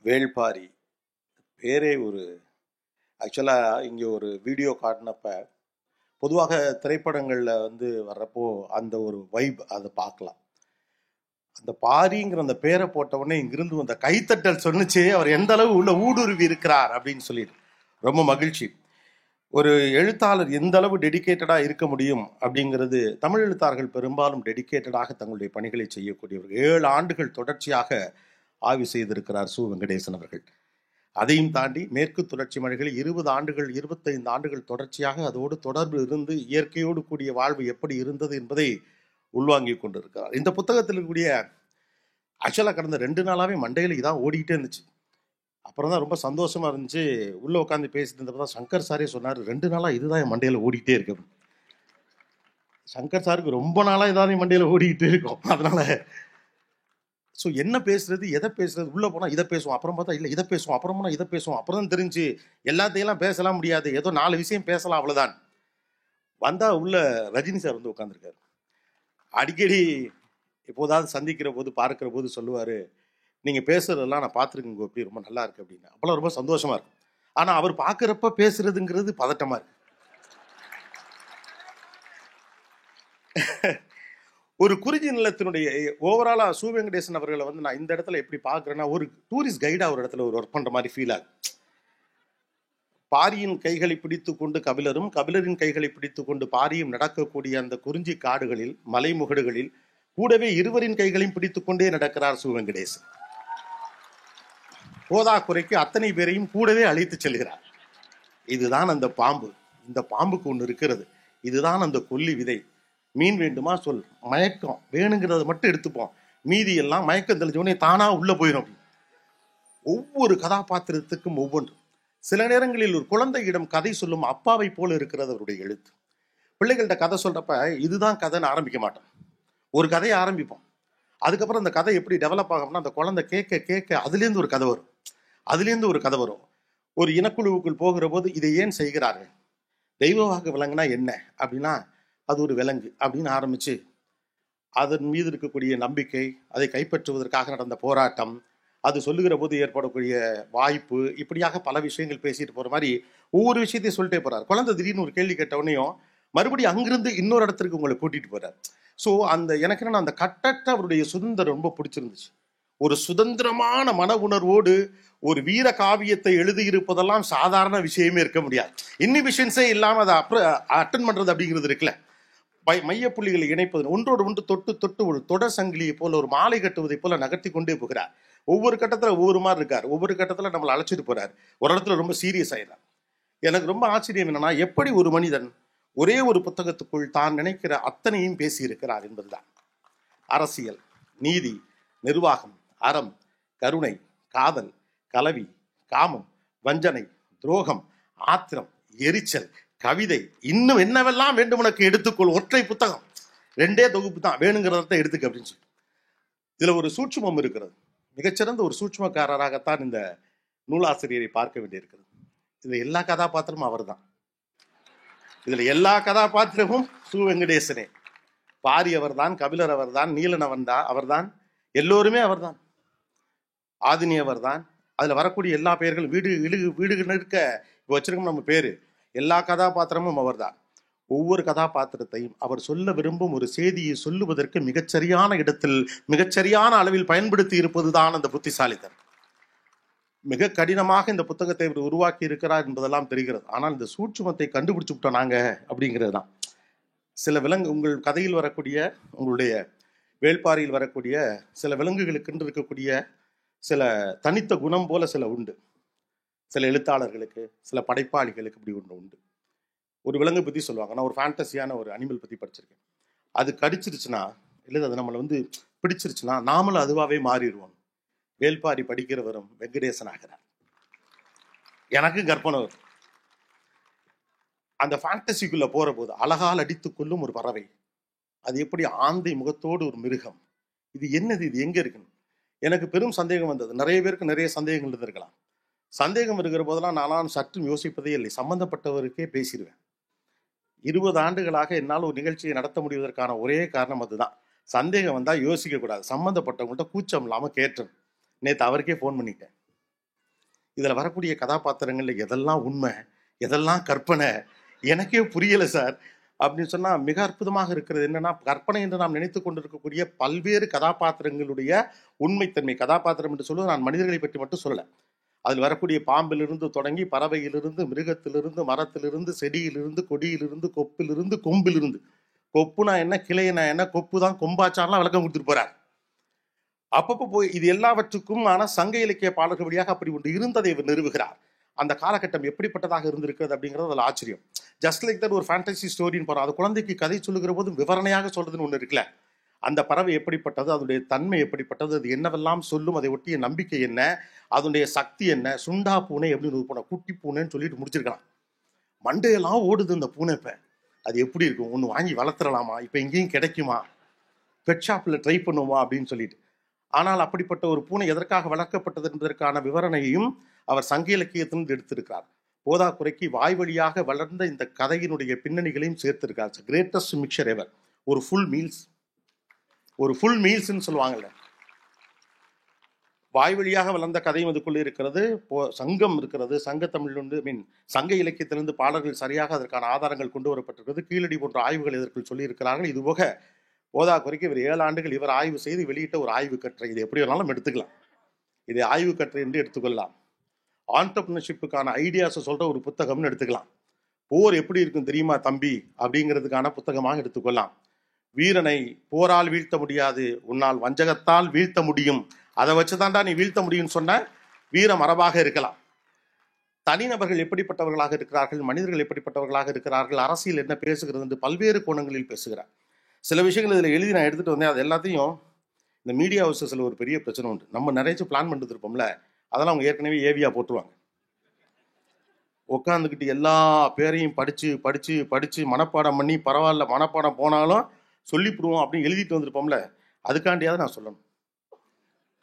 வேள்பாரி பேரே ஒரு ஆக்சுவலாக இங்கே ஒரு வீடியோ காட்டினப்ப பொதுவாக திரைப்படங்களில் வர்றப்போ அந்த ஒரு வைப் அதை பார்க்கலாம். அந்த பாரிங்கிற அந்த பேரை போட்ட உடனே இங்கிருந்து அந்த கைத்தட்டல் சொன்னிச்சு அவர் எந்த அளவு உள்ள ஊடுருவி இருக்கிறார் அப்படின்னு சொல்லிட்டு ரொம்ப மகிழ்ச்சி. ஒரு எழுத்தாளர் எந்த அளவு டெடிக்கேட்டடாக இருக்க முடியும் அப்படிங்கிறது, தமிழ் எழுத்தாளர்கள் பெரும்பாலும் டெடிக்கேட்டடாக தங்களுடைய பணிகளை செய்யக்கூடியவர்கள். 7 ஆண்டுகள் தொடர்ச்சியாக ஆய்வு செய்திருக்கிறார் சு வெங்கடேசன் அவர்கள். அதையும் தாண்டி மேற்கு தொடர்ச்சி மலைகளில் 20 ஆண்டுகள் 25 ஆண்டுகள் தொடர்ச்சியாக அதோடு தொடர்பு இருந்து இயற்கையோடு கூடிய வாழ்வு எப்படி இருந்தது என்பதை உள்வாங்கிக் கொண்டிருக்கிறார். இந்த புத்தகத்தில் இருக்கக்கூடிய ஆக்சுவலாக கடந்த 2 நாளாகவே மண்டையில் இதான் ஓடிக்கிட்டே இருந்துச்சு. அப்புறம் தான் ரொம்ப சந்தோஷமா இருந்துச்சு. உள்ளே உட்காந்து பேசிட்டு இருந்தப்போ தான் சங்கர் சாரே சொன்னார், 2 நாளாக இதுதான் என் மண்டையில் ஓடிக்கிட்டே இருக்கு. சங்கர் சாருக்கு ரொம்ப நாளாக இதான் என் மண்டையில் ஓடிக்கிட்டே இருக்கும். அதனால ஸோ என்ன பேசுறது, எதை பேசுறது, உள்ளே போனால் இதை பேசுவோம், அப்புறம் பார்த்தா இல்லை இதை பேசுவோம், அப்புறம் போனால் இதை பேசுவோம், அப்புறம் தான் தெரிஞ்சு எல்லாத்தையெல்லாம் பேசலாம் முடியாது, ஏதோ 4 விஷயம் பேசலாம் அவ்வளோதான். வந்தால் உள்ள ரஜினி சார் உட்காந்துருக்காரு. அடிக்கடி எப்போதாவது சந்திக்கிற போது பார்க்குற போது சொல்லுவார், நீங்கள் பேசுறதெல்லாம் நான் பார்த்துருக்கேங்க எப்படி ரொம்ப நல்லா இருக்கு அப்படின்னு. அப்போல்லாம் ரொம்ப சந்தோஷமா இருக்கும். ஆனால் அவர் பார்க்குறப்ப பேசுறதுங்கிறது பதட்டமா இருக்கு. ஒரு குறிஞ்சி நிலத்தினுடைய ஓவராலாக சு வெங்கடேசன் அவர்களை நான் இந்த இடத்துல எப்படி பார்க்குறேன்னா, ஒரு டூரிஸ்ட் கைடாக ஒரு இடத்துல ஒரு ஒர்க் பண்ணுற மாதிரி ஃபீல் ஆகுது. பாரியின் கைகளை பிடித்து கொண்டு கபிலரும், கபிலரின் கைகளை பிடித்து கொண்டு பாரியும் நடக்கக்கூடிய அந்த குறிஞ்சி காடுகளில் மலைமுகடுகளில் கூடவே இருவரின் கைகளையும் பிடித்து கொண்டே நடக்கிறார் சு வெங்கடேசன். போதாக்குறைக்கு அத்தனை பேரையும் கூடவே அழைத்து செல்கிறார். இதுதான் அந்த பாம்பு. இந்த பாம்புக்கு ஒன்று இருக்கிறது. இதுதான் அந்த கொல்லி விதை. மீன் வேண்டுமா சொல், மயக்கம் வேணுங்கிறத மட்டும் எடுத்துப்போம், மீதி எல்லாம் மயக்கம் தெளிஞ்சோடனே தானா உள்ள போயிடும். ஒவ்வொரு கதாபாத்திரத்துக்கும் ஒவ்வொன்று. சில நேரங்களில் ஒரு குழந்தையிடம் கதை சொல்லும் அப்பாவை போல இருக்கிறது அவருடைய எழுத்து. பிள்ளைகள்கிட்ட கதை சொல்றப்ப இதுதான் கதைன்னு ஆரம்பிக்க மாட்டோம், ஒரு கதையை ஆரம்பிப்போம். அதுக்கப்புறம் அந்த கதை எப்படி டெவலப் ஆகும்னா, அந்த குழந்தை கேட்க கேட்க அதுலேருந்து ஒரு கதை வரும், அதுலேருந்து ஒரு கதை வரும். ஒரு இனக்குழுவுக்குள் போகிற போது இதை ஏன் செய்கிறார்கள், தெய்வவாக விலங்குனா என்ன அப்படின்னா அது ஒரு விலங்கு அப்படின்னு ஆரம்பிச்சு அதன் மீது இருக்கக்கூடிய நம்பிக்கை, அதை கைப்பற்றுவதற்காக நடந்த போராட்டம், அது சொல்லுகிற போது ஏற்படக்கூடிய வாய்ப்பு, இப்படியாக பல விஷயங்கள் பேசிட்டு போற மாதிரி ஒவ்வொரு விஷயத்தையும் சொல்லிட்டே போறாரு. குழந்தை திடீர்னு ஒரு கேள்வி கேட்டவனையும் மறுபடியும் அங்கிருந்து இன்னொரு இடத்துக்கு உங்களை கூட்டிட்டு போறாரு. ஸோ அந்த எனக்கு என்ன அந்த கட்டற்ற அவருடைய சுதந்திரம் ரொம்ப பிடிச்சிருந்துச்சு. ஒரு சுதந்திரமான மன உணர்வோடு ஒரு வீர காவியத்தை எழுதியிருப்பதெல்லாம் சாதாரண விஷயமே இருக்க முடியாது. இன்ஹிபிஷன்ஸே இல்லாமல் அதை அட்டன் பண்றது அப்படிங்கிறது இருக்குல்ல, மையப்புள்ளிகளை இணைப்பது, ஒன்றோடு ஒன்று தொட்டு தொட்டு ஒரு தொடர் சங்கிலியை போல ஒரு மாலை கட்டுவதை போல நகர்த்தி கொண்டே போகிறார். ஒவ்வொரு கட்டத்தில் ஒவ்வொரு மாதிரி இருக்கார். ஒவ்வொரு கட்டத்தில் நம்மளை அழைச்சிட்டு போறார். ஒரு இடத்துல ரொம்ப சீரியஸ் ஆயிடுறார். எனக்கு ரொம்ப ஆச்சரியம் என்னன்னா, எப்படி ஒரு மனிதன் ஒரே ஒரு புத்தகத்துக்குள் தான் நினைக்கிற அத்தனையும் பேசி இருக்கிறார் என்பதுதான். அரசியல், நீதி, நிர்வாகம், அறம், கருணை, காதல், கலவி, காமம், வஞ்சனை, துரோகம், ஆத்திரம், எரிச்சல், கவிதை, இன்னும் என்னவெல்லாம் வேண்டும் உனக்கு எடுத்துக்கொள். ஒற்றை புத்தகம், 2 தொகுப்பு தான், வேணுங்கிறத எடுத்துக்க அப்படின்னு சொல்லி. இதுல ஒரு சூட்சுமம் இருக்கிறது. மிகச்சிறந்த ஒரு சூட்சுமக்காரராகத்தான் இந்த நூலாசிரியரை பார்க்க வேண்டியிருக்கிறது. இதுல எல்லா கதாபாத்திரமும் அவர் தான். இதுல எல்லா கதாபாத்திரமும் சு வெங்கடேசனே. பாரி அவர்தான், கபிலர் அவர்தான், நீலன் அவர்தான், எல்லோருமே அவர்தான், ஆதினி அவர்தான். அதுல வரக்கூடிய எல்லா பெயர்களும் வீடுகள் இருக்க வச்சிருக்கோம் நம்ம பேரு. எல்லா கதாபாத்திரமும் அவர்தான். ஒவ்வொரு கதாபாத்திரத்தையும் அவர் சொல்ல விரும்பும் ஒரு செய்தியை சொல்லுவதற்கு மிகச்சரியான இடத்தில் மிகச்சரியான அளவில் பயன்படுத்தி இருப்பதுதான் அந்த புத்திசாலித்தனம். மிக கடினமாக இந்த புத்தகத்தை இவர் உருவாக்கி இருக்கிறார் என்பதெல்லாம் தெரிகிறது. ஆனால் இந்த சூட்சுமத்தை கண்டுபிடிச்சு விட்டோம் நாங்க அப்படிங்கிறது தான். சில விலங்கு, உங்கள் கதையில் வரக்கூடிய, உங்களுடைய வேள்பாரியில் வரக்கூடிய சில விலங்குகளுக்கு இருக்கக்கூடிய சில தனித்த குணம் போல சில உண்டு. சில எழுத்தாளர்களுக்கு, சில படைப்பாளிகளுக்கு இப்படி ஒன்று உண்டு. ஒரு விலங்கை பற்றி சொல்லுவாங்க. நான் ஒரு ஃபேண்டசியான ஒரு அனிமல் பற்றி படிச்சிருக்கேன். அது கடிச்சிருச்சுன்னா, இல்லை அது நம்மளை பிடிச்சிருச்சுன்னா நாமளும் அதுவாகவே மாறிடுவோம். வேள்பாரி படிக்கிறவரும் வெங்கடேசன் ஆகிறார். எனக்கு கற்பனை வரும். அந்த ஃபேண்டசிக்குள்ள போற போது அழகால் அடித்துக் கொள்ளும் ஒரு பறவை, அது எப்படி ஆந்தை முகத்தோடு ஒரு மிருகம், இது என்னது, இது எங்க இருக்குன்னு எனக்கு பெரும் சந்தேகம் வந்தது. நிறைய பேருக்கு நிறைய சந்தேகங்கள் இருந்திருக்கலாம். சந்தேகம் இருக்கிற போதெல்லாம் நானும் சற்றும் யோசிப்பதே இல்லை, சம்பந்தப்பட்டவருக்கே பேசிடுவேன். 20 ஆண்டுகளாக என்னால் ஒரு நிகழ்ச்சியை நடத்த முடிவதற்கான ஒரே காரணம் அதுதான். சந்தேகம் வந்தால் யோசிக்க கூடாது, சம்பந்தப்பட்டவங்கள்ட்ட கூச்சம் இல்லாமல் கேட்டேன். நேற்று அவருக்கே ஃபோன் பண்ணிட்டேன். இதில் வரக்கூடிய கதாபாத்திரங்கள்ல எதெல்லாம் உண்மை, எதெல்லாம் கற்பனை, எனக்கே புரியலை சார் அப்படின்னு சொன்னால் மிக அற்புதமாக இருக்கிறது. என்னன்னா, கற்பனை என்று நாம் நினைத்து கொண்டிருக்கக்கூடிய பல்வேறு கதாபாத்திரங்களுடைய உண்மைத்தன்மை. கதாபாத்திரம் என்று சொல்லுவது நான் மனிதர்களை பற்றி மட்டும் சொல்லலை. அதில் வரக்கூடிய பாம்பிலிருந்து தொடங்கி பறவையிலிருந்து, மிருகத்திலிருந்து, மரத்திலிருந்து, செடியிலிருந்து, கொடியிலிருந்து, கொப்பிலிருந்து, கொம்பிலிருந்து. கொப்புனா என்ன, கிளைனா என்ன, கொப்பு தான் கொம்பாச்சான்லாம் விளக்கம் கொடுத்துட்டு போறார். அப்பப்போ போய் இது எல்லாவற்றுக்கும் ஆனால் சங்க இலக்கிய பாடல்கள் வழியாக அப்படி ஒன்று இருந்ததை இவர் நிறுவுகிறார். அந்த காலகட்டம் எப்படிப்பட்டதாக இருந்திருக்கிறது அப்படிங்கிறது அதில் ஆச்சரியம். ஜஸ்ட் லைக் தட் ஒரு ஃபேண்டசி ஸ்டோரின்னு போகிறோம். அது குழந்தைக்கு கதை சொல்லுகிற போது விவரணையாக சொல்றதுன்னு ஒன்று இருக்குல்ல. அந்த பறவை எப்படிப்பட்டது, அதனுடைய தன்மை எப்படிப்பட்டது, அது என்னவெல்லாம் சொல்லும், அதை ஒட்டிய நம்பிக்கை என்ன, அதனுடைய சக்தி என்ன, சுண்டா பூனை எப்படின்னு பூனை, குட்டி பூனைன்னு சொல்லிட்டு முடிச்சிருக்கலாம். மண்டையெல்லாம் ஓடுது இந்த பூனை. இப்போ அது எப்படி இருக்கும், ஒன்று வாங்கி வளர்த்துடலாமா, இப்போ எங்கேயும் கிடைக்குமா, பெட் ஷாப்பில் ட்ரை பண்ணுவோமா அப்படின்னு சொல்லிட்டு. ஆனால் அப்படிப்பட்ட ஒரு பூனை எதற்காக வளர்க்கப்பட்டது என்பதற்கான விவரணையையும் அவர் சங்க இலக்கியத்திலிருந்து எடுத்திருக்கிறார். போதாக்குறைக்கு வாய் வழியாக வளர்ந்த இந்த கதையினுடைய பின்னணிகளையும் சேர்த்திருக்கார். கிரேட்டஸ்ட் மிக்சர் எவர். ஒரு ஃபுல் மீல்ஸ்ன்னு சொல்லுவாங்கல்ல, வாய் வழியாக வளர்ந்த கதையும் அதுக்குள்ளே இருக்கிறது. சங்கம் இருக்கிறது, சங்க தமிழிலிருந்து சங்க இலக்கியத்திலிருந்து பாடல்கள் சரியாக அதற்கான ஆதாரங்கள் கொண்டு வரப்பட்டிருக்கிறது. கீழடி போன்ற ஆய்வுகள் இதற்குள் சொல்லியிருக்கிறார்கள். இதுபோக போதாக்குறைக்கு இவர் 7 ஆண்டுகள் இவர் ஆய்வு செய்து வெளியிட்ட ஒரு ஆய்வு கட்டுரை. இது எப்படி வேணாலும் எடுத்துக்கலாம், இது ஆய்வு கட்டுரை என்று எடுத்துக்கொள்ளலாம். ஆண்டர்பிரினர்ஷிப்புக்கான ஐடியாஸை சொல்ற ஒரு புத்தகம்னு எடுத்துக்கலாம். போர் எப்படி இருக்கும் தெரியுமா தம்பி அப்படிங்கிறதுக்கான புத்தகமாக எடுத்துக்கொள்ளலாம். வீரனை போரால் வீழ்த்த முடியாது, உன்னால் வஞ்சகத்தால் வீழ்த்த முடியும், அதை வச்சுதான்டா நீ வீழ்த்த முடியும்னு சொன்ன வீர மரபாக இருக்கலாம். தனிநபர்கள் எப்படிப்பட்டவர்களாக இருக்கிறார்கள், மனிதர்கள் எப்படிப்பட்டவர்களாக இருக்கிறார்கள், அரசியல் என்ன பேசுகிறது என்று பல்வேறு கோணங்களில் பேசுகிறார். சில விஷயங்கள் இதில் எழுதி நான் எடுத்துகிட்டு வந்தேன். அது எல்லாத்தையும் இந்த மீடியா ஹவுசஸில் ஒரு பெரிய பிரச்சனை உண்டு. நம்ம நிறைய பிளான் பண்ணிட்டு இருப்போம்ல, அதெல்லாம் அவங்க ஏற்கனவே ஏவியா போட்டுருவாங்க. உட்காந்துக்கிட்டு எல்லா பேரையும் படித்து மனப்பாடம் பண்ணி, பரவாயில்ல மனப்பாடம் போனாலும் சொல்லிவிடுவோம் அப்படின்னு எழுதிட்டு வந்திருப்போம்ல, அதுக்காண்டியாவது நான் சொல்லணும்.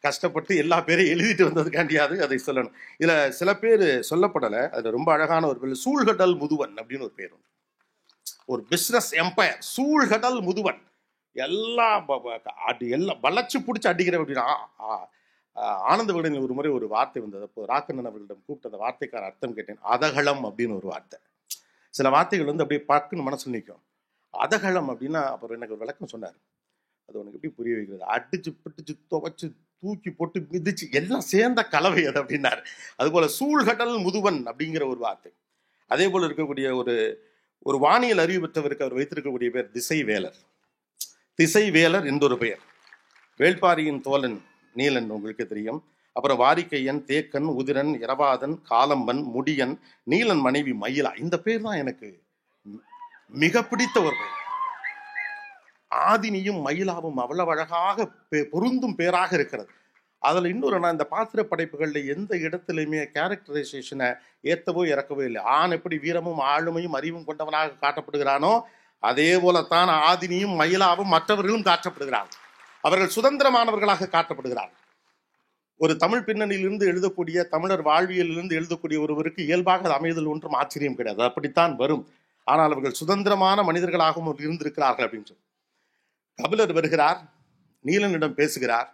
கஷ்டப்பட்டு எல்லா பேரையும் எழுதிட்டு வந்ததுக்காண்டியாவது அதை சொல்லணும். இதில் சில பேர் சொல்லப்படலை. அதில் ரொம்ப அழகான ஒரு பேர் சூழ்கடல் முதுவன் அப்படின்னு ஒரு பேர் உண்டு. ஒரு பிஸ்னஸ் எம்பையர் சூழ்கடல் முதுவன். எல்லாம் வளைச்சு பிடிச்சி அடிக்கிற அப்படின்னா ஆனந்த விகடனில் ஒரு முறை ஒரு வார்த்தை வந்தது. அப்போ ராக்கண்ணன் அவர்களிடம் கூப்பிட்டு அந்த வார்த்தைக்கான அர்த்தம் கேட்டேன். அதகளம் அப்படின்னு ஒரு வார்த்தை. சில வார்த்தைகள் வந்து அப்படியே பக்குன்னு மனசில் நிற்கும். அதகளம் அப்படின்னா அப்புறம் எனக்கு ஒரு விளக்கம் சொன்னார். அது உனக்கு எப்படி புரிய வைக்கிறது, அடிச்சு பிடிச்சு துவைச்சு தூக்கி போட்டு மிதிச்சு எல்லாம் சேர்ந்த கலவை அது அப்படின்னாரு. அதுபோல சூழ்கடல் முதுவன் அப்படிங்கிற ஒரு வார்த்தை. அதே போல இருக்கக்கூடிய ஒரு வானியல் அறிவு பெற்றவருக்கு அவர் வைத்திருக்கக்கூடிய பேர் திசைவேலர். திசைவேலர் என்றொரு பெயர். வேள்பாரியின் தோழன் நீலன் உங்களுக்கு தெரியும். அப்புறம் வாரிக்கையன், தேக்கன், உதிரன், இரவாதன், காலம்பன், முடியன், நீலன் மனைவி மயிலா. இந்த பேர் தான் எனக்கு மிக பிடித்த ஒரு பெயர். ஆதினியும் மயிலாவும் அவ்வளவு அழகாக பொருந்தும் பேராக இருக்கிறது. அதில் இன்னொரு, நான் இந்த பாத்திர படைப்புகளில் எந்த இடத்துலையுமே கேரக்டரைசேஷனை ஏற்றவோ இறக்கவோ இல்லை. ஆண் எப்படி வீரமும் ஆளுமையும் அறிவும் கொண்டவனாக காட்டப்படுகிறானோ அதே போலத்தான் ஆதினியும் மயிலாவும் மற்றவர்களும் காட்டப்படுகிறார்கள். அவர்கள் சுதந்திரமானவர்களாக காட்டப்படுகிறார்கள். ஒரு தமிழ் பின்னணியிலிருந்து எழுதக்கூடிய, தமிழர் வாழ்வியலிலிருந்து எழுதக்கூடிய ஒருவருக்கு இயல்பாக அது அமைதல் ஒன்றும் ஆச்சரியம் கிடையாது, அப்படித்தான் வரும். ஆனால் அவர்கள் சுதந்திரமான மனிதர்களாகவும் இருந்திருக்கிறார்கள் அப்படின்னு சொல்லி கபிலர் வருகிறார், நீலனிடம் பேசுகிறார்.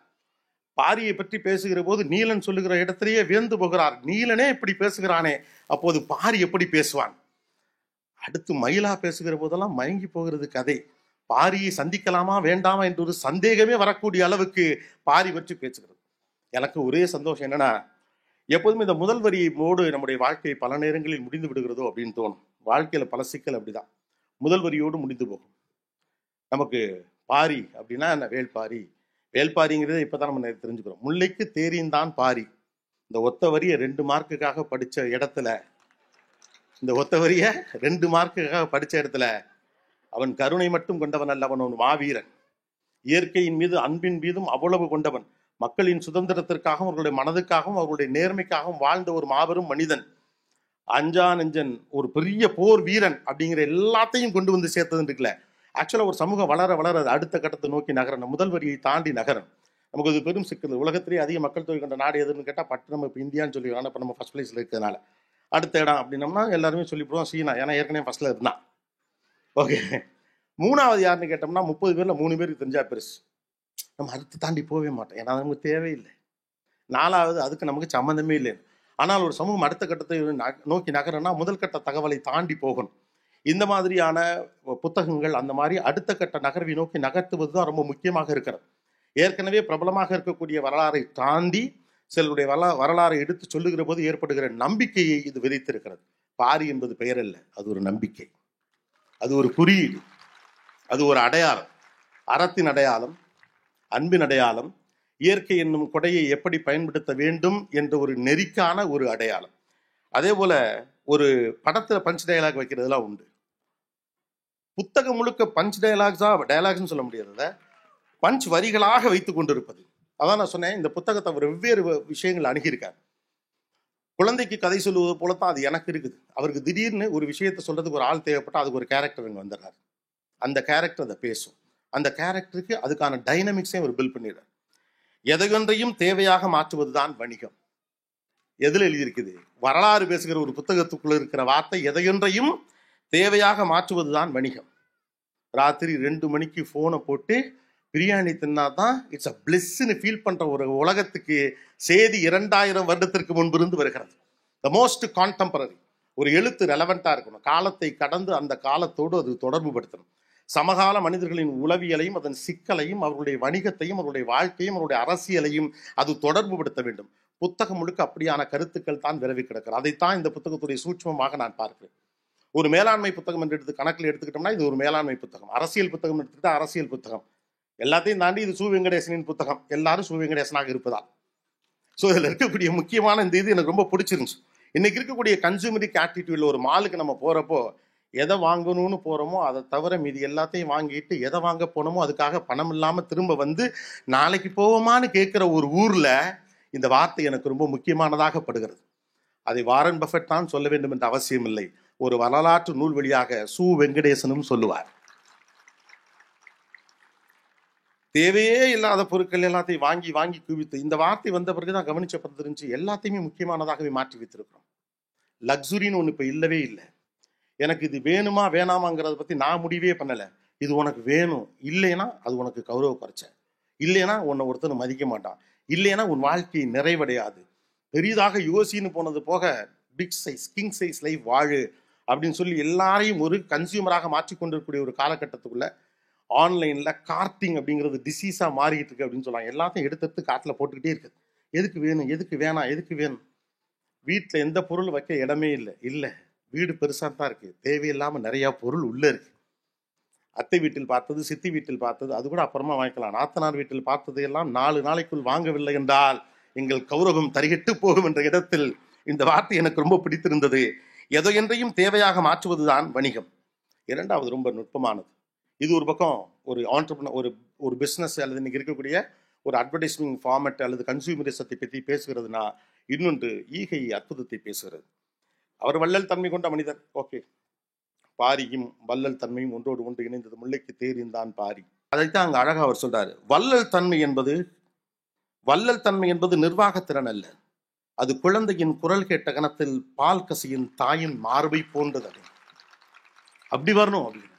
பாரியை பற்றி பேசுகிற போது நீலன் சொல்லுகிற இடத்திலேயே வியந்து போகிறார். நீலனே இப்படி பேசுகிறானே, அப்போது பாரி எப்படி பேசுவான்? அடுத்து மயிலா பேசுகிற போதெல்லாம் மயங்கி போகிறது கதை. பாரியை சந்திக்கலாமா வேண்டாமா என்று ஒரு சந்தேகமே வரக்கூடிய அளவுக்கு பாரி பற்றி பேசுகிறது. எனக்கு ஒரே சந்தோஷம் என்னன்னா, எப்போதுமே இந்த முதல் வரியோடு நம்முடைய வாழ்க்கை பல நேரங்களில் முடிந்து விடுகிறதோ அப்படின்னு தோணும். வாழ்க்கையில பல சிக்கல் அப்படிதான், முதல் வரியோடு முடிந்து போகும். நமக்கு பாரி அப்படின்னா என்ன, வேள்பாரி. வேள்பாரிங்கிறத இப்பதான் நம்ம தெரிஞ்சுக்கிறோம். முல்லைக்கு தேரின்தான் பாரி. இந்த ஒத்த வரியை 2 மார்க்குக்காக படிச்ச இடத்துல, இந்த ஒத்த வரிய 2 மார்க்குக்காக படிச்ச இடத்துல, அவன் கருணை மட்டும் கொண்டவன் அல்ல, அவன் ஒரு மாவீரன். இயற்கையின் மீது அன்பின் மீதும் அவ்வளவு கொண்டவன். மக்களின் சுதந்திரத்திற்காகவும் அவர்களுடைய மனதுக்காகவும் அவர்களுடைய நேர்மைக்காகவும் வாழ்ந்த ஒரு மாபெரும் மனிதன். அஞ்சா நெஞ்சன், ஒரு பெரிய போர் வீரன் அப்படிங்கிற எல்லாத்தையும் கொண்டு வந்து சேர்த்ததுன்னு இருக்குல்ல. ஆக்சுவலாக ஒரு சமூகம் வளர வளர அடுத்த கட்டத்தை நோக்கி நகரணும், முதல் வரியை தாண்டி நகரணும். நமக்கு அது பெரும் சிக்கல். உலகத்திலேயே அதிக மக்கள் தொகை கொண்ட நாடு எதுன்னு கேட்டால் பட்டு நம்ம இப்போ இந்தியான்னு சொல்லிடுவோம். இப்போ நம்ம ஃபர்ஸ்ட் பிளேஸில் இருக்கிறதுனால அடுத்த இடம் அப்படின்னம்னா எல்லாருமே சொல்லிவிடுவோம் சீனா, ஏன்னா ஏற்கனவே ஃபர்ஸ்ட்ல இருந்தான். ஓகே, 3வது யாருன்னு கேட்டோம்னா 30 பேர்ல 3 பேருக்கு தெரிஞ்சா பெருசு, நம்ம அடுத்து தாண்டி போகவே மாட்டோம், ஏன்னா நமக்கு தேவையில்லை. 4வது அதுக்கு நமக்கு சம்மந்தமே இல்லை. ஆனால் ஒரு சமூகம் அடுத்த கட்டத்தை நோக்கி நகரன்னா முதல் கட்ட தகவலை தாண்டி போகணும். இந்த மாதிரியான புத்தகங்கள் அந்த மாதிரி அடுத்த கட்ட நகர்வை நோக்கி நகர்த்துவது தான் ரொம்ப முக்கியமாக இருக்கிறது. ஏற்கனவே பிரபலமாக இருக்கக்கூடிய வரலாறை தாண்டி சிலருடைய வரலாறை எடுத்து சொல்லுகிற போது ஏற்படுகிற நம்பிக்கையை இது விதைத்திருக்கிறது. பாரி என்பது பெயர் அல்ல, அது ஒரு நம்பிக்கை, அது ஒரு குறியீடு, அது ஒரு அடையாளம், அறத்தின் அடையாளம், அன்பின் அடையாளம், இயற்கை என்னும் கொடையை எப்படி பயன்படுத்த வேண்டும் என்ற ஒரு நெறிக்கான ஒரு அடையாளம். அதே போல ஒரு படத்துல பஞ்ச் டயலாக் வைக்கிறதுலாம் உண்டு. புத்தகம் முழுக்க பஞ்ச் டயலாக்ஸ்னு சொல்ல முடியாத பஞ்ச் வரிகளாக வைத்துக் கொண்டிருப்பது. அதான் நான் சொன்னேன், இந்த புத்தகத்தை அவர் வெவ்வேறு விஷயங்கள் அணுகியிருக்கார். குழந்தைக்கு கதை சொல்லுவது போலத்தான் அது எனக்கு இருக்குது. அவருக்கு திடீர்னு ஒரு விஷயத்த சொல்றதுக்கு ஒரு ஆள் தேவைப்பட்டா அதுக்கு ஒரு கேரக்டர் இங்கே வந்துடுறாரு. அந்த கேரக்டர் அதை பேசும். அந்த கேரக்டருக்கு அதுக்கான டைனமிக்ஸையும் அவர் பில்ட் பண்ணிடுறார். எதையொன்றையும் தேவையாக மாற்றுவதுதான் வணிகம். எதில் எழுதியிருக்குது? வரலாறு பேசுகிற ஒரு புத்தகத்துக்குள்ள இருக்கிற வார்த்தை எதையொன்றையும் தேவையாக மாற்றுவதுதான் வணிகம். ராத்திரி 2 மணிக்கு போனை போட்டு பிரியாணி தின்னாதான் இட்ஸ் அ பிளெஸ்ன்னு ஃபீல் பண்ற ஒரு உலகத்துக்கு செய்தி 2000 வருடத்திற்கு முன்பு இருந்து வருகிறது. The most contemporary. ஒரு எழுத்து ரெலவெண்டா இருக்கணும், காலத்தை கடந்து அந்த காலத்தோடு அது தொடர்பு படுத்தணும். சமகால மனிதர்களின் உளவியலையும் அதன் சிக்கலையும் அவர்களுடைய வணிகத்தையும் அவருடைய வாழ்க்கையும் அவருடைய அரசியலையும் அது தொடர்பு படுத்த வேண்டும். புத்தகம் முழுக்க அப்படியான கருத்துக்கள் தான் விரவி கிடக்கிறது. அதைத்தான் இந்த புத்தகத்துடைய சூட்சமமாக நான் பார்க்கிறேன். ஒரு மேலாண்மை புத்தகம் என்று எடுத்து கணக்கில் எடுத்துக்கிட்டோம்னா இது ஒரு மேலாண்மை புத்தகம். அரசியல் புத்தகம் எடுத்துக்கிட்டா அரசியல் புத்தகம். எல்லாத்தையும் தாண்டி இது சு வெங்கடேசனின் புத்தகம். எல்லாரும் சு வெங்கடேசனாக இருப்பதால். ஸோ இதில் இருக்கக்கூடிய முக்கியமான இந்த இது எனக்கு ரொம்ப பிடிச்சிருந்துச்சு. இன்னைக்கு இருக்கக்கூடிய கன்சூமரிக் ஆட்டிடியூட்ல ஒரு மாலுக்கு நம்ம போறப்போ எதை வாங்கணும்னு போறோமோ அதை தவிர மீதி எல்லாத்தையும் வாங்கிட்டு எதை வாங்க போனோமோ அதுக்காக பணம் இல்லாமல் திரும்ப வந்து நாளைக்கு போவோமான்னு கேட்குற ஒரு ஊர்ல இந்த வார்த்தை எனக்கு ரொம்ப முக்கியமானதாக படுகிறது. அதை வாரன் பஃபெட் தான் சொல்ல வேண்டும் என்ற அவசியம் இல்லை. ஒரு வரலாற்று நூல் வழியாக சு வெங்கடேசனும் சொல்லுவார். தேவையே இல்லாத பொருட்கள் எல்லாத்தையும் வாங்கி வாங்கி குவித்து, இந்த வார்த்தை வந்த பிறகுதான் கவனிச்சப்பட்டு தெரிஞ்சு எல்லாத்தையுமே முக்கியமானதாகவே மாற்றி வைத்திருக்கிறோம். லக்ஸுரின்னு ஒன்று இப்போ இல்லவே இல்லை. எனக்கு இது வேணுமா வேணாமாங்கிறத பற்றி நான் முடிவே பண்ணலை. இது உனக்கு வேணும், இல்லைன்னா அது உனக்கு கௌரவ குறைச்ச, இல்லைன்னா உன்னை ஒருத்தனை மதிக்க மாட்டான், இல்லைன்னா உன் வாழ்க்கை நிறைவடையாது. பெரிதாக யோசின்னு போனது போக big size king size life வாழு அப்படின்னு சொல்லி எல்லாரையும் ஒரு கன்சியூமராக மாற்றி கொண்டிருக்கக்கூடிய ஒரு காலகட்டத்துக்குள்ள ஆன்லைன்ல கார்ட்டிங் அப்படிங்கிறது டிசீஸா மாறிக்கிட்டு இருக்கு அப்படின்னு சொல்லுவாங்க. எல்லாத்தையும் எடுத்து காட்டில் போட்டுக்கிட்டே இருக்குது. எதுக்கு வேணும், எதுக்கு வேணாம், எதுக்கு வேணும். வீட்டில் எந்த பொருள் வைக்க இடமே இல்லை. வீடு பெருசாக தான் இருக்கு, தேவையில்லாமல் நிறைய பொருள் உள்ள இருக்கு. அத்தை வீட்டில் பார்த்தது, சித்தி வீட்டில் பார்த்தது, அது கூட அப்புறமா வாங்கிக்கலாம். நாத்தனார் வீட்டில் பார்த்தது எல்லாம் 4 நாளைக்குள் வாங்கவில்லை என்றால் எங்கள் கௌரவம் தரிகட்டு போகும் என்ற இடத்தில் இந்த வார்த்தை எனக்கு ரொம்ப பிடித்திருந்தது. எதையொன்றையும் தேவையாக மாற்றுவதுதான் வணிகம். இரண்டாவது ரொம்ப நுட்பமானது. இது ஒரு பக்கம் ஒரு ஆண்டர்பிரினர், ஒரு பிஸ்னஸ் அல்லது இன்னைக்கு இருக்கக்கூடிய ஒரு அட்வர்டைஸ்மெண்ட் ஃபார்மட் அல்லது கன்சூமரிசத்தை பற்றி பேசுகிறதுனா, இன்னொன்று ஈகை அற்புதத்தை பேசுகிறது. அவர் வள்ளல் தன்மை கொண்ட மனிதர். ஓகே, பாரியும் வள்ளல் தன்மையும் ஒன்றோடு ஒன்று இணைந்தது, முல்லைக்கு தேரிந்தான் பாரி. அதைத்தான் அங்க அழகா அவர் சொல்றாரு. வள்ளல் தன்மை என்பது நிர்வாகத்திறன் அல்ல, அது குழந்தையின் குரல் கேட்ட கணத்தில் பால் கசியின் தாயின் மார்பை போன்றது. அப்படி வரணும். அப்படின்னு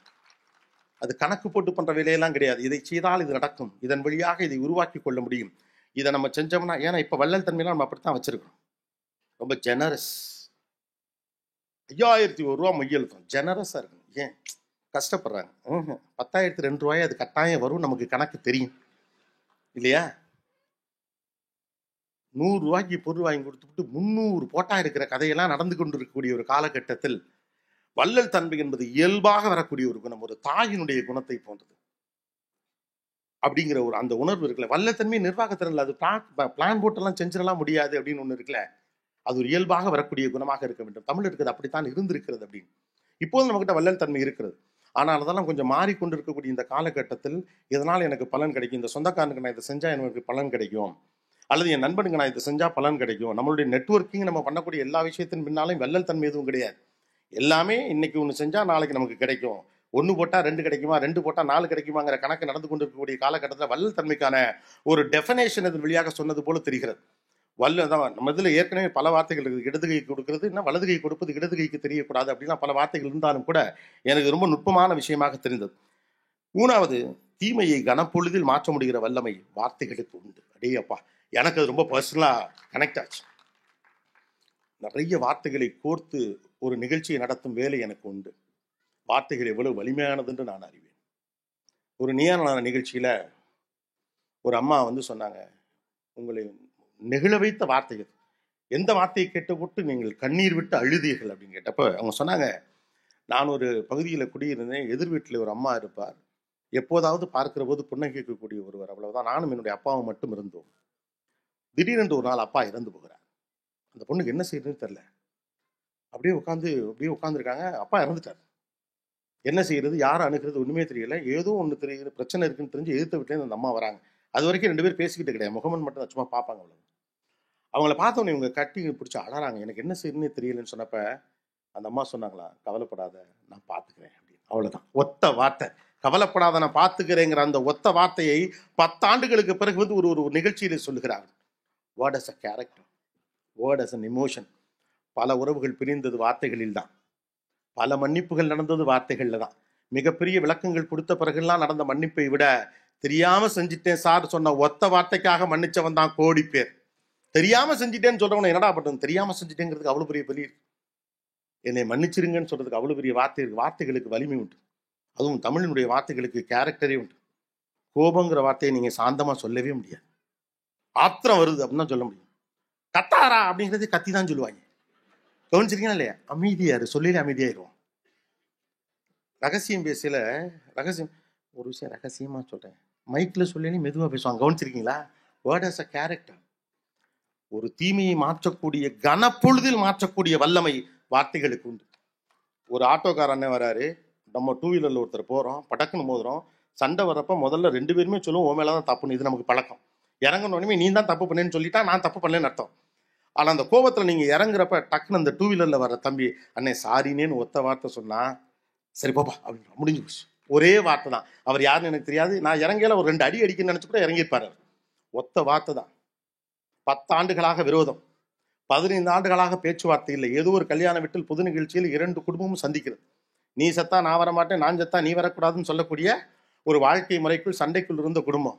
அது கணக்கு போட்டு பண்ற வேலையெல்லாம் கிடையாது. இதை செய்தால் இது நடக்கும், இதன் வழியாக இதை உருவாக்கி கொள்ள முடியும், இதை நம்ம செஞ்சோம்னா. ஏன்னா இப்ப வள்ளல் தன்மையெல்லாம் நம்ம அப்படித்தான் வச்சிருக்கோம். ரொம்ப ஜெனரஸ். 5001 ரூபா மையெழுத்தம் ஜெனரஸா இருக்கணும். ஏன் கஷ்டப்படுறாங்க? 10,002 ரூபாய் அது கட்டாயம் வரும், நமக்கு கணக்கு தெரியும் இல்லையா? 100 ரூபாய்க்கு பொருள் வாங்கி கொடுத்துட்டு 300 போட்டா இருக்கிற கதையெல்லாம் நடந்து கொண்டு இருக்கக்கூடிய ஒரு காலகட்டத்தில் வள்ளல் தன்மை என்பது இயல்பாக வரக்கூடிய ஒரு குணம், ஒரு தாயினுடைய குணத்தை போன்றது அப்படிங்கிற ஒரு அந்த உணர்வு இருக்குல்ல. வள்ளல் தன்மை நிர்வாகத்திறன், அது பிளான் போட்டெல்லாம் செஞ்சிடலாம் முடியாது அப்படின்னு ஒண்ணு இருக்குல்ல. அது ஒரு இயல்பாக வரக்கூடிய குணமாக இருக்க வேண்டும். தமிழ் இருக்கிறது அப்படித்தான் இருந்திருக்கிறது அப்படின்னு. இப்போது நம்மகிட்ட வள்ளல் தன்மை இருக்கிறது. ஆனால் அதெல்லாம் கொஞ்சம் மாறிக்கொண்டு இருக்கக்கூடிய இந்த காலகட்டத்தில் இதனால் எனக்கு பலன் கிடைக்கும், இந்த சொந்தக்காரனுக்கு நான் இதை செஞ்சா எனக்கு பலன் கிடைக்கும், அல்லது என் நண்பனுக்கு நான் இதை செஞ்சா பலன் கிடைக்கும். நம்மளுடைய நெட்வொர்க்கிங் நம்ம பண்ணக்கூடிய எல்லா விஷயத்தின் பின்னாலும் வள்ளல் தன்மை எதுவும் கிடையாது. எல்லாமே இன்னைக்கு ஒன்று செஞ்சா நாளைக்கு நமக்கு கிடைக்கும், 1 போட்டா 2 கிடைக்குமா, 2 போட்டா 4 கிடைக்குமாங்கிற கணக்கு நடந்து கொண்டு இருக்கக்கூடிய காலகட்டத்தில் வள்ளல் தன்மைக்கான ஒரு டெஃபினேஷன் இதன் வழியாக சொன்னது போல தெரிகிறது. தான் நம்ம இதில் ஏற்கனவே பல வார்த்தைகள் இருக்குது. இடது கை கொடுக்கிறது, இன்னும் வலது கை கொடுப்பது இடது கைக்கு தெரியக்கூடாது அப்படின்னா பல வார்த்தைகள் இருந்தாலும் கூட எனக்கு ரொம்ப நுட்பமான விஷயமாக தெரிந்தது. 3வது, தீமையை கனப்பொழுதில் மாற்ற முடிகிற வல்லமை வார்த்தைகளுக்கு உண்டு. அடே அப்பா, எனக்கு அது ரொம்ப பர்சனலா கனெக்ட் ஆச்சு. நிறைய வார்த்தைகளை கோர்த்து ஒரு நிகழ்ச்சியை நடத்தும் வேலை எனக்கு உண்டு. வார்த்தைகள் எவ்வளவு வலிமையானது என்று நான் அறிவேன். ஒரு நீயான நிகழ்ச்சியில ஒரு அம்மா வந்து சொன்னாங்க, உங்களை நெகிழ வைத்த வார்த்தைகள் எந்த வார்த்தையை கேட்டபோட்டு நீங்கள் கண்ணீர் விட்டு அழுதீர்கள் அப்படின்னு கேட்டப்ப அவங்க சொன்னாங்க, நான் ஒரு பகுதியில் குடியிருந்தேன், எதிர் வீட்டில் ஒரு அம்மா இருப்பார், எப்போதாவது பார்க்கிற போது புன்னகைக்கக்கூடிய ஒருவர், அவ்வளவுதான். நானும் என்னுடைய அப்பாவும் மட்டும் இருந்தோம். திடீரென்று ஒரு நாள் அப்பா இறந்து போகிறார். அந்த பொண்ணுக்கு என்ன செய்யறதுன்னு தெரியல. அப்படியே உட்காந்துருக்காங்க. அப்பா இறந்துட்டார். என்ன செய்யறது, யாரை அணுகிறது ஒண்ணுமே தெரியல. ஏதோ ஒன்று தெரியுது, பிரச்சனை இருக்குன்னு தெரிஞ்சு எதிர்த்த வீட்டிலேருந்து அந்த அம்மா வராங்க. அது வரைக்கும் 2 பேரும் பேசிக்கிட்டு கிடையாது, முகமன் மட்டும் தான் சும்மா பார்ப்பாங்க. அவ்வளவு. அவங்கள பார்த்தோன்னே இவங்க கட்டி பிடிச்சி அழறாங்க. எனக்கு என்ன செய்யணும்னே தெரியலன்னு சொன்னப்ப அந்த அம்மா சொன்னாங்களா, கவலைப்படாத நான் பார்த்துக்கிறேன் அப்படின்னு. அவ்வளவுதான், ஒத்த வார்த்தை. கவலைப்படாத நான் பார்த்துக்கிறேங்கிற அந்த ஒத்த வார்த்தையை 10 ஆண்டுகளுக்கு பிறகு வந்து ஒரு நிகழ்ச்சியில சொல்லுகிறாங்க. Word as a character, word as an emotion. பல உறவுகள் பிரிந்தது வார்த்தைகளில் தான், பல மன்னிப்புகள் நடந்தது வார்த்தைகள்ல தான். மிகப்பெரிய விளக்கங்கள் கொடுத்த பிறகுலாம் நடந்த மன்னிப்பை விட தெரியாம செஞ்சுட்டேன் சார் சொன்ன ஒத்த வார்த்தைக்காக மன்னிச்சவன் தான் கோடி பேர். தெரியாம செஞ்சுட்டேன்னு சொல்றவன என்னடா பண்றது, தெரியாம செஞ்சுட்டேங்கிறதுக்கு அவ்வளவு பெரிய பலி இருக்கு. என்னை மன்னிச்சிருங்கன்னு சொல்றதுக்கு அவ்வளவு பெரிய வார்த்தை இருக்கு. வார்த்தைகளுக்கு வலிமை உண்டு. அதுவும் தமிழினுடைய வார்த்தைகளுக்கு கேரக்டரே உண்டு. கோபங்கிற வார்த்தையை நீங்க சாந்தமா சொல்லவே முடியாது. ஆத்திரம் வருது அப்படின்னு சொல்ல முடியும். கத்தாரா அப்படிங்கிறது கத்தி தான் சொல்லுவாங்க. கவனிச்சிருக்கீங்களா இல்லையா? அமைதியாரு, சொல்லில அமைதியாயிருவோம். ரகசியம் பேசல, ரகசியம் ஒரு விஷயம் ரகசியமா சொல்றேன், மைக்ல சொல்லி மெதுவா பேசுவாங்க. கவனிச்சிருக்கீங்களா? Word as a character. ஒரு தீமையை மாற்றக்கூடிய, கனப்பொழுதில் மாற்றக்கூடிய வல்லமை வார்த்தைகளுக்கு உண்டு. ஒரு ஆட்டோக்கார அண்ணன் வராரு, நம்ம 2 வீலர்ல ஒருத்தர் போறோம், படக்குன்னு மோதுறோம். சண்டை வரப்ப முதல்ல 2 பேருமே சொல்லுவோம், உன் மேலதான் தப்புன்னு. இது நமக்கு பழக்கம். இறங்கணுமே நீ தான் தப்பு பண்ணேன்னு சொல்லிட்டா நான் தப்பு பண்ணேன்னு அர்த்தம். ஆனா அந்த கோபத்துல நீங்க இறங்குறப்ப டக்குன்னு அந்த 2 வீலர்ல வர தம்பி, அண்ணே சாரினேன்னு ஒத்த வார்த்தை சொன்னா, சரி போப்பா அப்படின்னு முடிஞ்சு போச்சு. ஒரே வார்த்தை தான். அவர் யாருன்னு எனக்கு தெரியாது. நான் இறங்கல ஒரு 2 அடி அடிக்கணும்னு நினைச்சு கூட இறங்கியிருப்பாரு. ஒத்த வார்த்தை தான். 10 ஆண்டுகளாக விரோதம், 15 ஆண்டுகளாக பேச்சுவார்த்தை இல்லை. ஏதோ ஒரு கல்யாண வீட்டில் பொது நிகழ்ச்சியில் 2 குடும்பமும் சந்திக்கிறது. நீ செத்தா நான் வரமாட்டேன், நான் செத்தா நீ வரக்கூடாதுன்னு சொல்லக்கூடிய ஒரு வாழ்க்கை முறைக்குள், சண்டைக்குள் இருந்த குடும்பம்.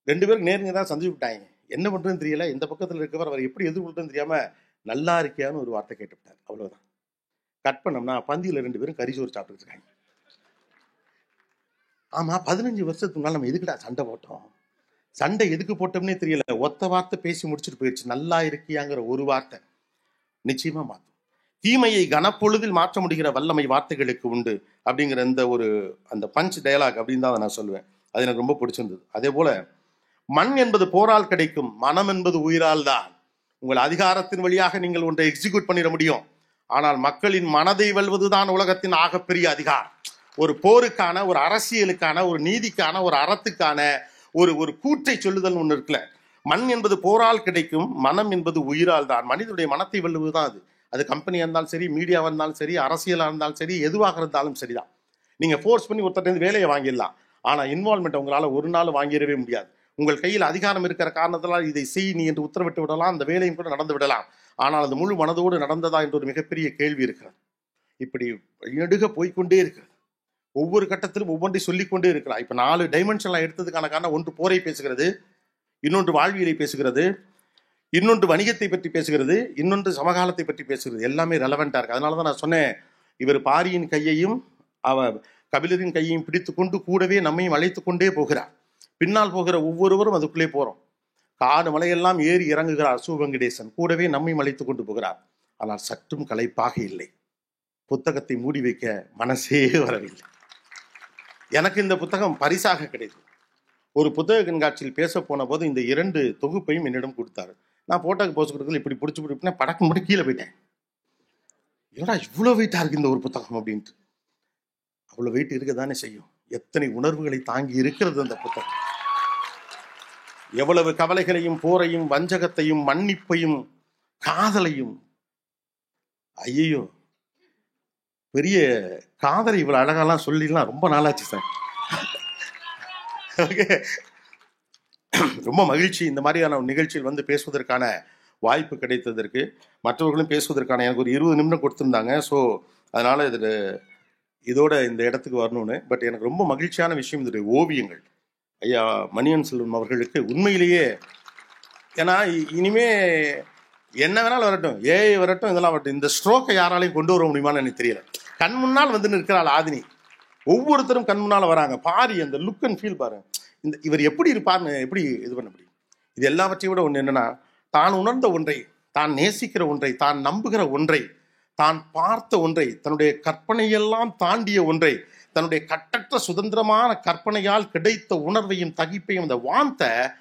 2 பேரும் நேருங்க தான் சந்திச்சு விட்டாங்க. என்ன பண்றதுன்னு தெரியல. இந்த பக்கத்தில் இருக்கவர் அவர் எப்படி எதிர்கொள்றதுன்னு தெரியாம நல்லா இருக்கியான்னு ஒரு வார்த்தை கேட்டுவிட்டார். அவ்வளவுதான். கட் பண்ணோம்னா பந்தியில 2 பேரும் கறிச்சோறு சாப்பிட்டு இருக்காங்க. ஆமா, 15 வருஷத்துக்கு முன்னால நம்ம எதுக்குடா சண்டை போட்டோம்? சண்டை எதுக்கு போட்டோம்னே தெரியல. ஒத்த வார்த்தை பேசி முடிச்சுட்டு போயிடுச்சு. நல்லா இருக்கியாங்கிற ஒரு வார்த்தை நிச்சயமா மாற்றும். தீமையை கனப்பொழுதில் மாற்ற முடிகிற வல்லமை வார்த்தைகளுக்கு உண்டு அப்படிங்கிற அந்த பஞ்ச் டயலாக் அப்படின்னு தான் நான் சொல்லுவேன். அது எனக்கு ரொம்ப பிடிச்சிருந்தது. அதே போல மண் என்பது போரால் கிடைக்கும், மனம் என்பது உயிரால் தான். உங்கள் அதிகாரத்தின் வழியாக நீங்கள் ஒன்றை எக்ஸிக்யூட் பண்ணிட முடியும். ஆனால் மக்களின் மனதை வெல்வதுதான் உலகத்தின் ஆகப்பெரிய அதிகாரம். ஒரு போருக்கான, ஒரு அரசியலுக்கான, ஒரு நீதிக்கான, ஒரு அறத்துக்கான ஒரு கூற்றை சொல்லுதல் ஒன்று இருக்குல்ல. மண் என்பது போரால் கிடைக்கும், மனம் என்பது உயிரால் தான். மனிதனுடைய மனத்தை வெல்லுவதுதான் அது. அது கம்பெனியா இருந்தாலும் சரி, மீடியாவா இருந்தாலும் சரி, அரசியலா இருந்தாலும் சரி, எதுவாக இருந்தாலும் சரிதான். நீங்க ஃபோர்ஸ் பண்ணி ஒருத்தர் வேலையை வாங்கிடலாம். ஆனா இன்வால்மெண்ட் உங்களால ஒரு நாள் வாங்கிடவே முடியாது. உங்கள் கையில் அதிகாரம் இருக்கிற காரணத்தினால் இதை செய் நீ என்று உத்தரவிட்டு விடலாம், அந்த வேலையும் கூட நடந்து விடலாம். ஆனால் அது முழு மனதோடு நடந்ததா என்ற ஒரு மிகப்பெரிய கேள்வி இருக்கிறது. இப்படி நெடுக போய்கொண்டே இருக்கிறது. ஒவ்வொரு கட்டத்திலும் ஒவ்வொன்றை சொல்லிக்கொண்டே இருக்கலாம். இப்ப 4 டைமென்ஷன்லாம் எடுத்ததுக்கான காரணம், ஒன்று போரை பேசுகிறது, இன்னொன்று வாழ்வியலை பேசுகிறது, இன்னொன்று வணிகத்தை பற்றி பேசுகிறது, இன்னொன்று சமகாலத்தை பற்றி பேசுகிறது. எல்லாமே ரெலவெண்டா இருக்கு. அதனாலதான் நான் சொன்னேன், இவர் பாரியின் கையையும் கபிலரின் கையையும் பிடித்து கொண்டு கூடவே நம்மையும் அழைத்து கொண்டே போகிறார். பின்னால் போகிற ஒவ்வொருவரும் அதுக்குள்ளே போறோம். காடு மலையெல்லாம் ஏறி இறங்குகிறார் சூவெங்கடேசன், கூடவே நம்மையும் அழைத்து கொண்டு போகிறார். ஆனால் சற்றும் களைப்பாக இல்லை. புத்தகத்தை மூடி வைக்க மனசே வரவில்லை. எனக்கு இந்த புத்தகம் பரிசாக கிடைத்தது. ஒரு புத்தக கண்காட்சியில் பேச போன போது இந்த 2 தொகுப்பையும் என்னிடம் கொடுத்தாரு. நான் போட்டோக்கு போஸ்ட் கொடுக்கல, இப்படி பிடிச்சி படக்கு முடி கீழே போயிட்டேன். ஏடா இவ்வளவு வெயிட்டா இருக்கு இந்த ஒரு புத்தகம் அப்படின்ட்டு. அவ்வளவு வெயிட் இருக்க தானே செய்யும். எத்தனை உணர்வுகளை தாங்கி இருக்கிறது அந்த புத்தகம். எவ்வளவு கவலைகளையும், போரையும், வஞ்சகத்தையும், மன்னிப்பையும், காதலையும். ஐயோ, பெரிய காதலை இவ்வளவு அழகாலாம் சொல்லிலாம் ரொம்ப நாளாச்சு சார். ரொம்ப மகிழ்ச்சி இந்த மாதிரியான நிகழ்ச்சியில் வந்து பேசுவதற்கான வாய்ப்பு கிடைத்ததற்கு. மற்றவர்களும் பேசுவதற்கான எனக்கு ஒரு 20 நிமிடம் கொடுத்துருந்தாங்க. ஸோ அதனால இதோட இந்த இடத்துக்கு வரணும்னு. பட் எனக்கு ரொம்ப மகிழ்ச்சியான விஷயம் இதோடைய ஓவியங்கள். ஐயா மணியன் செல்வம் அவர்களுக்கு உண்மையிலேயே, ஏன்னா இனிமே என்ன வேணாலும் வரட்டும், ஏஐ வரட்டும், இதெல்லாம் வரட்டும், இந்த ஸ்ட்ரோக்கை யாராலையும் கொண்டு வர முடியுமான்னு எனக்கு தெரியல. கண் முன்னால் வந்து நிற்கிறாள் ஆதினி. ஒவ்வொருத்தரும் கண் முன்னால் வராங்க. பாரு அந்த லுக் அண்ட் ஃபீல் பாருங்க. இவர் எப்படி இருப்பார்னு எப்படி இது பண்ண முடியும்? இது எல்லாவற்றையும் விட ஒன்று என்னன்னா, தான் உணர்ந்த ஒன்றை, தான் நேசிக்கிற ஒன்றை, தான் நம்புகிற ஒன்றை, தான் பார்த்த ஒன்றை, தன்னுடைய கற்பனையெல்லாம் தாண்டிய ஒன்றை, தன்னுடைய கட்டற்ற சுதந்திரமான கற்பனையால் கிடைத்த உணர்வையும் தகிப்பையும் அந்த வாந்த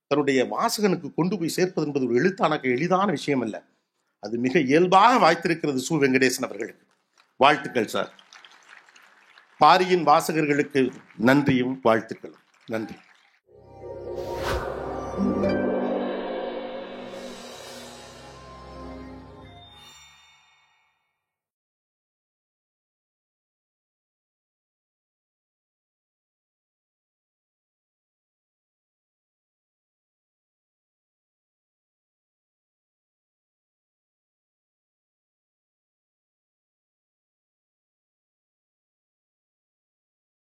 தன்னுடைய வாசகனுக்கு கொண்டு போய் சேர்ப்பது என்பது ஒரு எழுத்தானக்கு எளிதான விஷயம் அல்ல. அது மிக இயல்பாக வாய்த்திருக்கிறது சு வெங்கடேசன் அவர்களுக்கு. வாழ்த்துக்கள் சார். பாரியின் வாசகர்களுக்கு நன்றியும் வாழ்த்துக்களும். நன்றி.